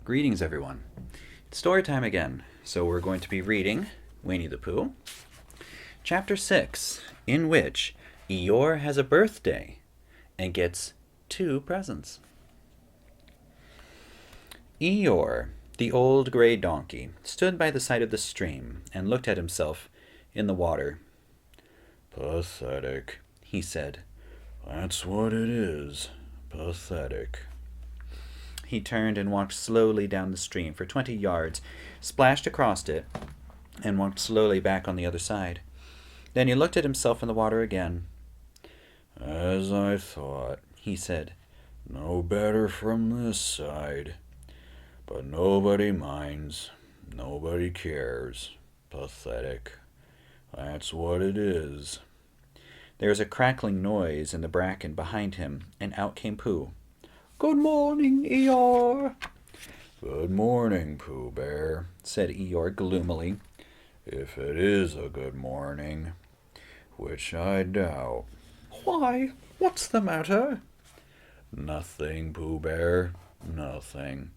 Greetings, everyone. It's story time again. So we're going to be reading Winnie-the-Pooh, Chapter 6, in which Eeyore has a birthday and gets 2 presents. Eeyore, the old gray donkey, stood by the side of the stream and looked at himself in the water. "Pathetic," he said. "That's what it is. Pathetic." He turned and walked slowly down the stream for 20 yards, splashed across it, and walked slowly back on the other side. Then he looked at himself in the water again. "As I thought," he said. "No better from this side. But nobody minds. Nobody cares. Pathetic. That's what it is." There was a crackling noise in the bracken behind him, and out came Pooh. "Good morning, Eeyore." "Good morning, Pooh Bear," said Eeyore gloomily. "If it is a good morning, which I doubt." "Why, what's the matter?" "Nothing, Pooh Bear, nothing.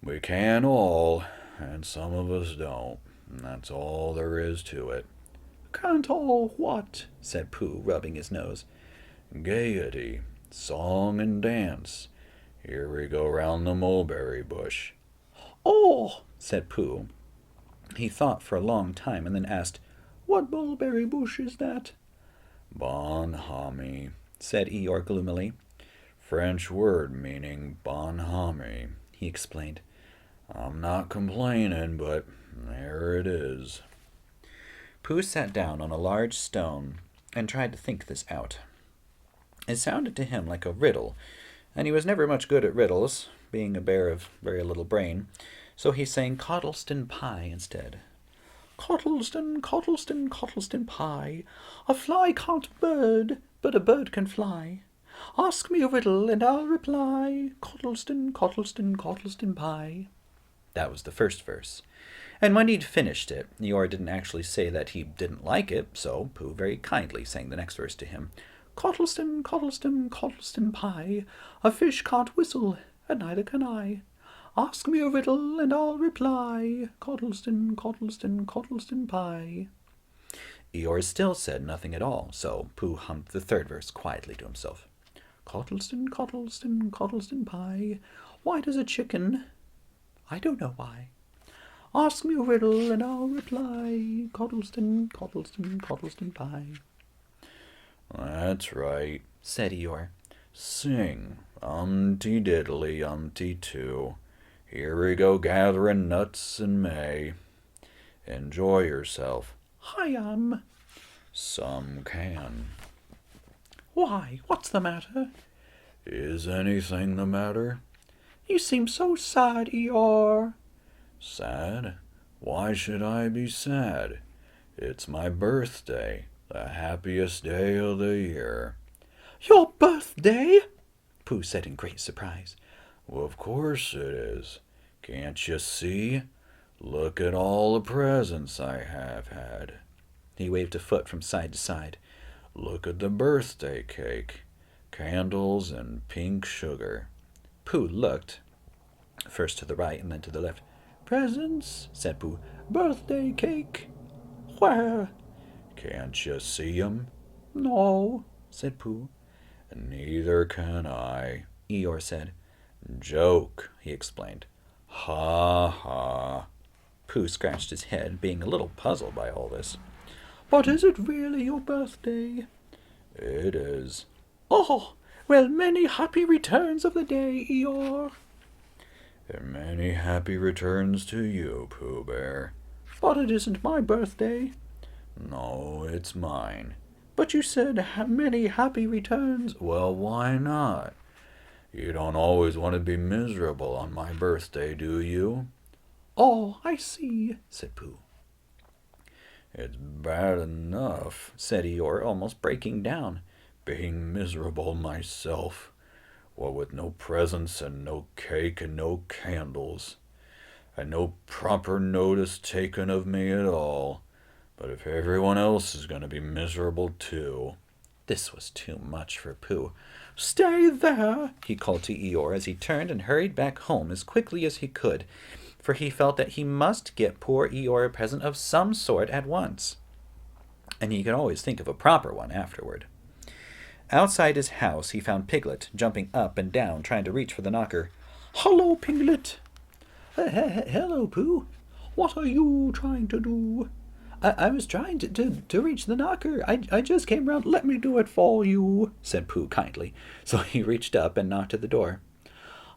We can all, and some of us don't, and that's all there is to it." "Can't all what?" said Pooh, rubbing his nose. "Gaiety, song and dance. Here we go round the mulberry bush." "Oh," said Pooh. He thought for a long time and then asked, "What mulberry bush is that?" "Bonhomie," said Eeyore gloomily. "French word meaning bonhomie," he explained. "I'm not complaining, but there it is." Pooh sat down on a large stone and tried to think this out. It sounded to him like a riddle, and he was never much good at riddles, being a bear of very little brain, so he sang Cottleston Pie instead. "Cottleston, Cottleston, Cottleston Pie, a fly can't bird, but a bird can fly. Ask me a riddle and I'll reply, Cottleston, Cottleston, Cottleston Pie." That was the first verse. And when he'd finished it, Eeyore didn't actually say that he didn't like it, so Pooh very kindly sang the next verse to him. "Cottleston, Cottleston, Cottleston Pie, a fish can't whistle, and neither can I. Ask me a riddle, and I'll reply, Cottleston, Cottleston, Cottleston Pie." Eeyore still said nothing at all, so Pooh hummed the third verse quietly to himself. "Cottleston, Cottleston, Cottleston Pie, why does a chicken? I don't know why. Ask me a riddle, and I'll reply, Cottleston, Cottleston, Cottleston Pie." "That's right," said Eeyore. "Sing, Diddly Too. Here we go gathering nuts in May. Enjoy yourself." "I am." "Some can." "Why, what's the matter?" "Is anything the matter?" "You seem so sad, Eeyore." "Sad? Why should I be sad? It's my birthday, the happiest day of the year." "Your birthday?" Pooh said in great surprise. "Well, of course it is. Can't you see? Look at all the presents I have had." He waved a foot from side to side. "Look at the birthday cake. Candles and pink sugar." Pooh looked, first to the right and then to the left. "Presents," said Pooh. "Birthday cake. Where?" "Can't you see 'em?" "No," said Pooh. "Neither can I," Eeyore said. "Joke," he explained. "Ha ha." Pooh scratched his head, being a little puzzled by all this. "But is it really your birthday?" "It is." "Oh, well, many happy returns of the day, Eeyore." "And many happy returns to you, Pooh Bear." "But it isn't my birthday." "No, it's mine." "But you said many happy returns." "Well, why not? You don't always want to be miserable on my birthday, do you?" "Oh, I see," said Pooh. "It's bad enough," said Eeyore, almost breaking down. "being miserable myself. What with no presents and no cake and no candles, and no proper notice taken of me at all. But if everyone else is going to be miserable too, This was too much for Pooh. "Stay there," he called to Eeyore as he turned and hurried back home as quickly as he could, for he felt that he must get poor Eeyore a present of some sort at once, and he could always think of a proper one afterward. Outside his house he found Piglet jumping up and down trying to reach for the knocker. "Hello, Piglet." "Hello, Pooh. What are you trying to do?" I was trying to reach the knocker. I just came round. Let me do it for you," said Pooh kindly. So he reached up and knocked at the door.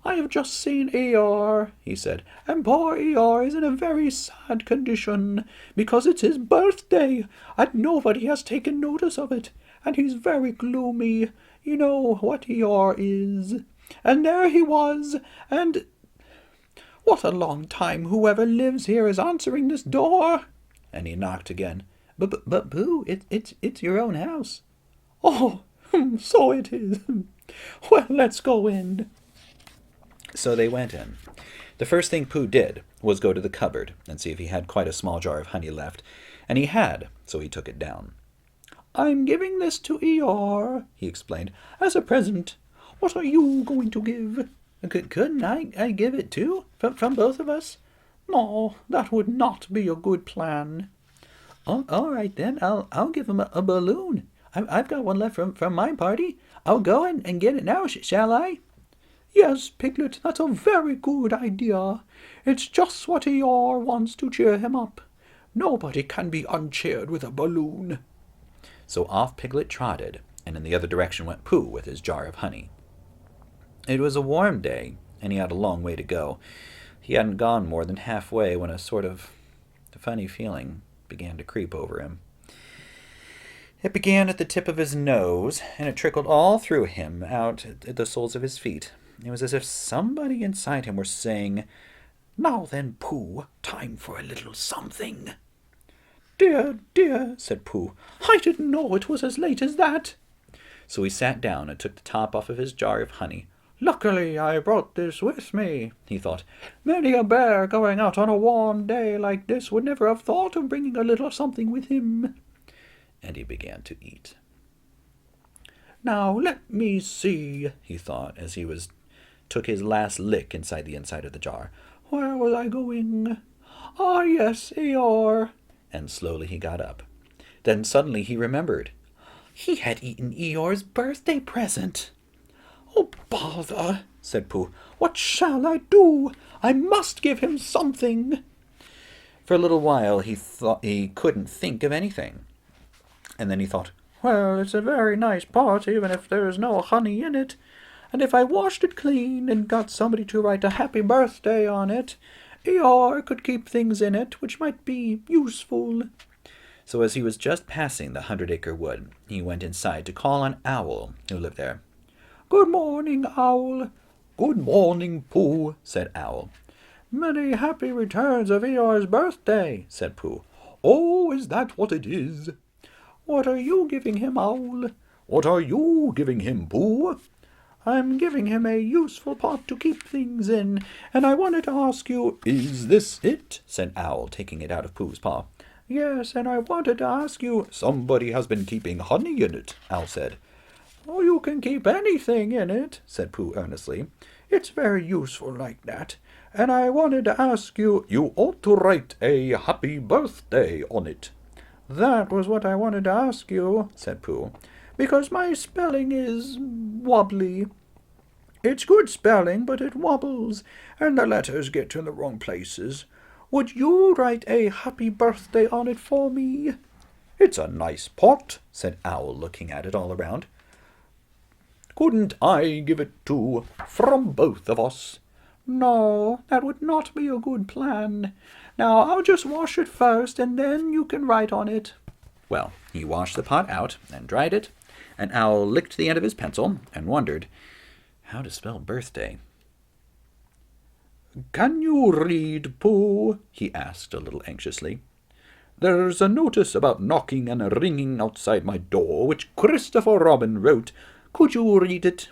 "I have just seen Eeyore," he said, "and poor Eeyore is in a very sad condition, because it's his birthday, and nobody has taken notice of it, and he's very gloomy. You know what Eeyore is. And there he was, and what a long time whoever lives here is answering this door." And he knocked again. But Pooh, it's your own house." "Oh, so it is. Well, let's go in." So they went in. The first thing Pooh did was go to the cupboard and see if he had quite a small jar of honey left, and he had, so he took it down. "I'm giving this to Eeyore," he explained, "as a present. What are you going to give?" Couldn't I give it too? From both of us?" "No, that would not be a good plan." All right, then. I'll give him a balloon. I've got one left from my party. I'll go and get it now, shall I?" "Yes, Piglet, that's a very good idea. It's just what Eeyore wants to cheer him up. Nobody can be uncheered with a balloon." So off Piglet trotted, and in the other direction went Pooh with his jar of honey. It was a warm day, and he had a long way to go. He hadn't gone more than halfway when a sort of funny feeling began to creep over him. It began at the tip of his nose, and it trickled all through him out at the soles of his feet. It was as if somebody inside him were saying, "Now then, Pooh, time for a little something." "Dear, dear," said Pooh, "I didn't know it was as late as that." So he sat down and took the top off of his jar of honey. "Luckily I brought this with me," he thought. "Many a bear going out on a warm day like this would never have thought of bringing a little something with him." And he began to eat. "Now let me see," he thought, as he took his last lick inside the inside of the jar. "Where was I going? Ah, yes, Eeyore." And slowly he got up. Then suddenly he remembered. He had eaten Eeyore's birthday present. "Oh, bother," said Pooh. "What shall I do? I must give him something." For a little while he thought he couldn't think of anything. And then he thought, "Well, it's a very nice pot, even if there is no honey in it. And if I washed it clean and got somebody to write a happy birthday on it, Eeyore could keep things in it which might be useful." So as he was just passing the 100-acre wood, he went inside to call on Owl, who lived there. "Good morning, Owl." "Good morning, Pooh," said Owl. "Many happy returns of Eeyore's birthday," said Pooh. "Oh, is that what it is?" "What are you giving him, Owl?" "What are you giving him, Pooh?" "I'm giving him a useful pot to keep things in, and I wanted to ask you—" "Is this it?" said Owl, taking it out of Pooh's paw. "Yes, and I wanted to ask you—" "Somebody has been keeping honey in it," Owl said. "Oh, you can keep anything in it," said Pooh earnestly. "It's very useful like that. And I wanted to ask you—" "You ought to write a happy birthday on it." "That was what I wanted to ask you," said Pooh, "because my spelling is wobbly. It's good spelling, but it wobbles, and the letters get in the wrong places. Would you write a happy birthday on it for me?" "It's a nice pot," said Owl, looking at it all around. "Couldn't I give it to from both of us?" "No, that would not be a good plan. Now, I'll just wash it first, and then you can write on it." Well, he washed the pot out and dried it, and Owl licked the end of his pencil and wondered how to spell birthday. "Can you read, Pooh?" he asked a little anxiously. "There's a notice about knocking and ringing outside my door, which Christopher Robin wrote. Could you read it?"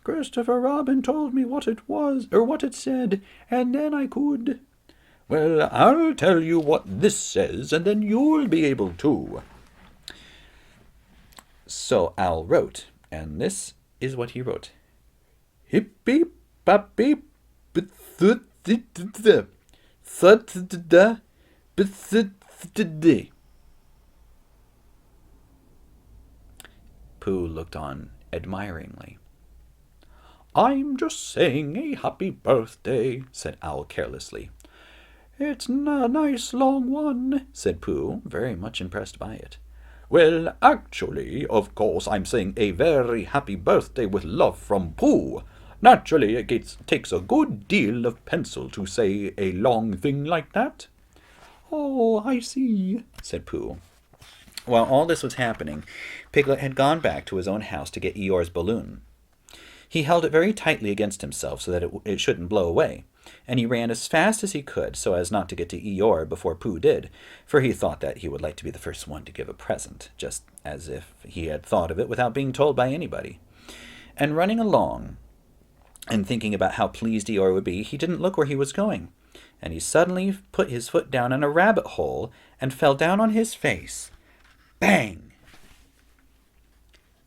"Christopher Robin told me what it was, or what it said, and then I could." "Well, I'll tell you what this says, and then you'll be able to." So Owl wrote, and this is what he wrote. Hippy pappy bthutda thutda bthutda. Pooh looked on admiringly. I'm just saying a happy birthday, said Owl carelessly. It's a nice long one, said Pooh, very much impressed by it. Well, actually, of course, I'm saying a very happy birthday with love from Pooh. Naturally, it takes a good deal of pencil to say a long thing like that. Oh, I see, said Pooh. While all this was happening, Piglet had gone back to his own house to get Eeyore's balloon. He held it very tightly against himself so that it shouldn't blow away, and he ran as fast as he could so as not to get to Eeyore before Pooh did, for he thought that he would like to be the first one to give a present, just as if he had thought of it without being told by anybody. And running along, and thinking about how pleased Eeyore would be, he didn't look where he was going, and he suddenly put his foot down in a rabbit hole and fell down on his face. Bang!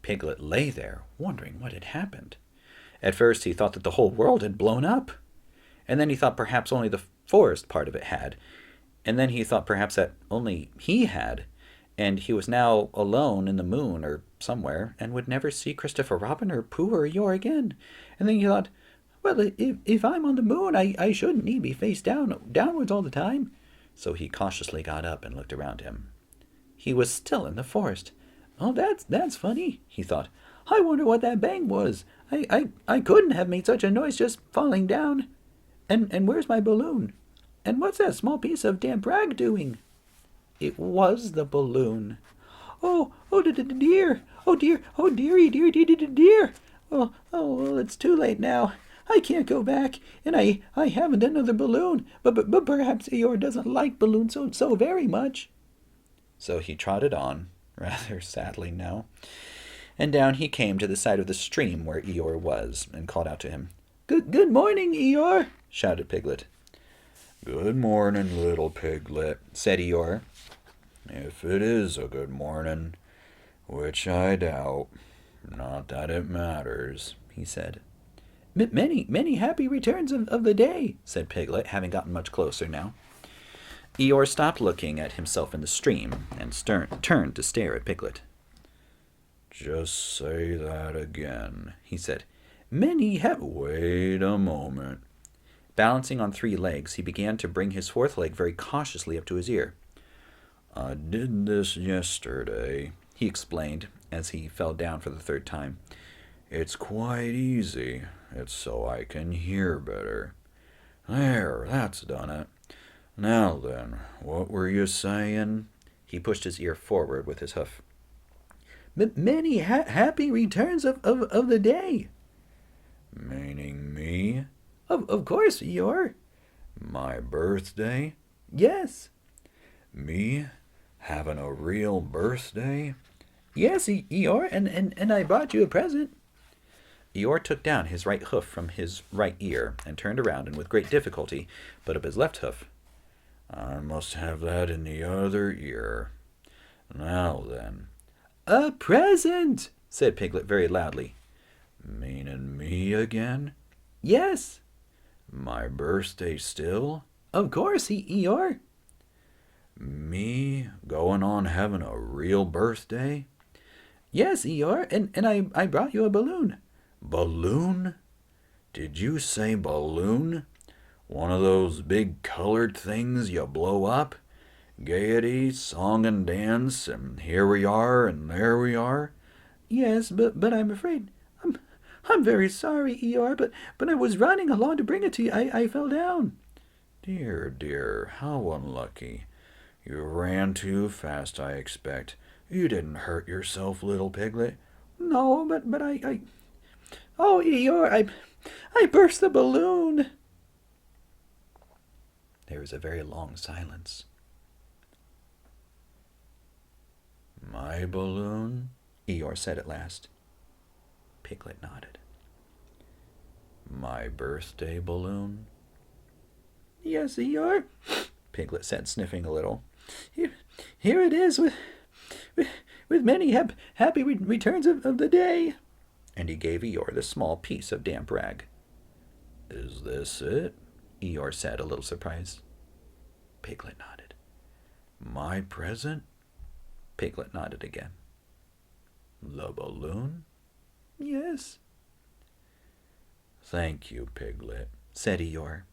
Piglet lay there, wondering what had happened. At first he thought that the whole world had blown up, and then he thought perhaps only the forest part of it had, and then he thought perhaps that only he had, and he was now alone in the moon or somewhere, and would never see Christopher Robin or Pooh or Eeyore again. And then he thought, well, if I'm on the moon, I shouldn't need be face downwards all the time. So he cautiously got up and looked around him. He was still in the forest. Oh, that's funny, he thought. I wonder what that bang was. I couldn't have made such a noise just falling down. And where's my balloon? And what's that small piece of damp rag doing? It was the balloon. Oh, dear. Oh, dear. Oh, dearie, dear. Oh, well, it's too late now. I can't go back, and I haven't another balloon. But perhaps Eeyore doesn't like balloons so very much. So he trotted on, rather sadly now, and down he came to the side of the stream where Eeyore was, and called out to him. Good morning, Eeyore, shouted Piglet. Good morning, little Piglet, said Eeyore. If it is a good morning, which I doubt, not that it matters, he said. Many happy returns of the day, said Piglet, having gotten much closer now. Eeyore stopped looking at himself in the stream and turned to stare at Piglet. Just say that again, he said. Wait a moment. Balancing on 3 legs, he began to bring his 4th leg very cautiously up to his ear. I did this yesterday, he explained, as he fell down for the 3rd time. It's quite easy. It's so I can hear better. There, that's done it. Now then, what were you saying? He pushed his ear forward with his hoof. Many happy returns of the day. Meaning me? Of course, Eeyore. My birthday? Yes. Me having a real birthday? Yes, Eeyore, and I brought you a present. Eeyore took down his right hoof from his right ear and turned around and with great difficulty put up his left hoof. I must have that in the other ear. Now then. A present, said Piglet very loudly. Meaning me again? Yes. My birthday still? Of course, Eeyore. Me going on having a real birthday? Yes, Eeyore, and I brought you a balloon. Balloon? Did you say balloon? One of those big colored things you blow up? Gaiety, song and dance, and here we are, and there we are? Yes, but I'm afraid. I'm very sorry, Eeyore, but I was running along to bring it to you. I fell down. Dear, how unlucky. You ran too fast, I expect. You didn't hurt yourself, little Piglet. No, but I... Oh, Eeyore, I burst the balloon. There was a very long silence. My balloon? Eeyore said at last. Piglet nodded. My birthday balloon? Yes, Eeyore, Piglet said, sniffing a little. Here it is with many happy returns of the day. And he gave Eeyore the small piece of damp rag. Is this it? Eeyore said, a little surprised. Piglet nodded. My present? Piglet nodded again. The balloon? Yes. Thank you, Piglet, said Eeyore.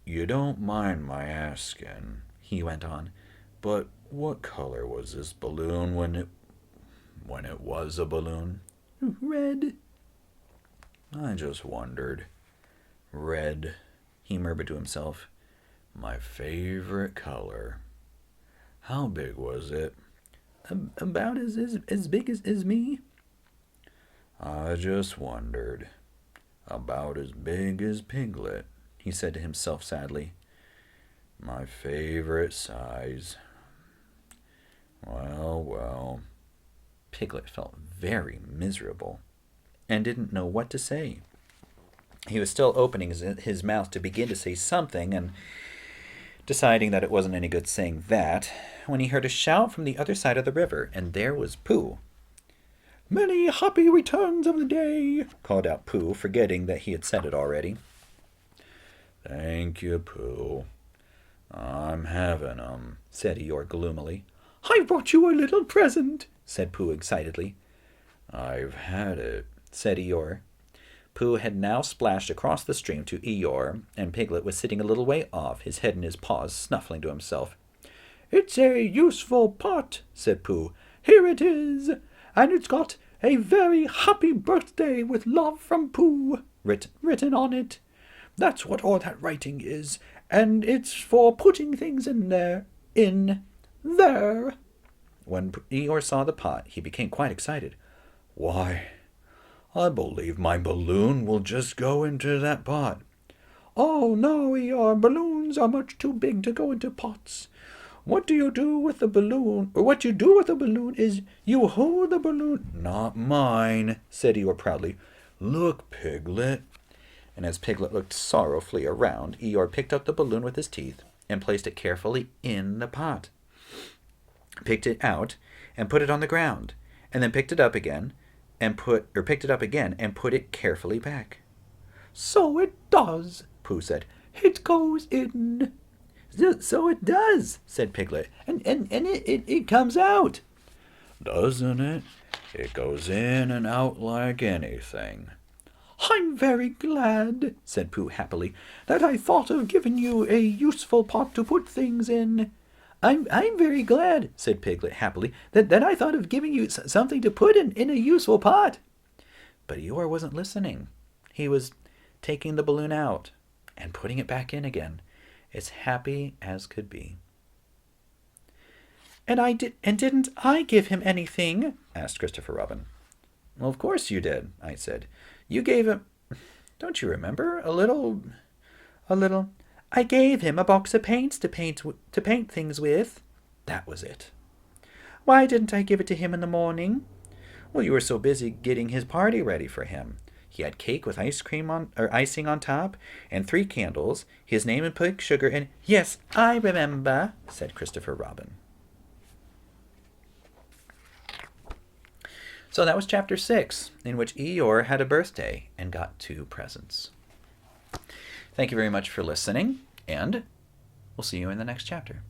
You don't mind my asking, he went on, but what color was this balloon when it was a balloon? Red. I just wondered. Red, he murmured to himself. My favorite color. How big was it? About as big as me. I just wondered. About as big as Piglet, he said to himself sadly. My favorite size. Well. Piglet felt very miserable and didn't know what to say. He was still opening his mouth to begin to say something and deciding that it wasn't any good saying that, when he heard a shout from the other side of the river, and there was Pooh. Many happy returns of the day, called out Pooh, forgetting that he had said it already. Thank you, Pooh. I'm having 'em, said Eeyore gloomily. I brought you a little present, said Pooh excitedly. I've had it, said Eeyore. Pooh had now splashed across the stream to Eeyore, and Piglet was sitting a little way off, his head in his paws, snuffling to himself. It's a useful pot, said Pooh. Here it is, and it's got a very happy birthday with love from Pooh written on it. That's what all that writing is, and it's for putting things in there. In there. When Eeyore saw the pot, he became quite excited. Why, I believe my balloon will just go into that pot. Oh, no, Eeyore, balloons are much too big to go into pots. What you do with the balloon is you hold the balloon. Not mine, said Eeyore proudly. Look, Piglet. And as Piglet looked sorrowfully around, Eeyore picked up the balloon with his teeth and placed it carefully in the pot. Picked it out and put it on the ground, and then picked it up again and put it carefully back. So it does, Pooh said. It goes in. So it does, said Piglet, and it comes out. Doesn't it? It goes in and out like anything. I'm very glad, said Pooh happily, that I thought of giving you a useful pot to put things in. I'm very glad, said Piglet happily, that I thought of giving you something to put in a useful pot. But Eeyore wasn't listening. He was taking the balloon out and putting it back in again, as happy as could be. Didn't I give him anything? Asked Christopher Robin. Well, of course you did, I said. You gave him, don't you remember, a little. I gave him a box of paints to paint things with. That was it. Why didn't I give it to him in the morning? Well, you were so busy getting his party ready for him. He had cake with icing on top, and 3 candles, his name in pink sugar, and yes, I remember, said Christopher Robin. So that was chapter 6, in which Eeyore had a birthday and got 2 presents. Thank you very much for listening, and we'll see you in the next chapter.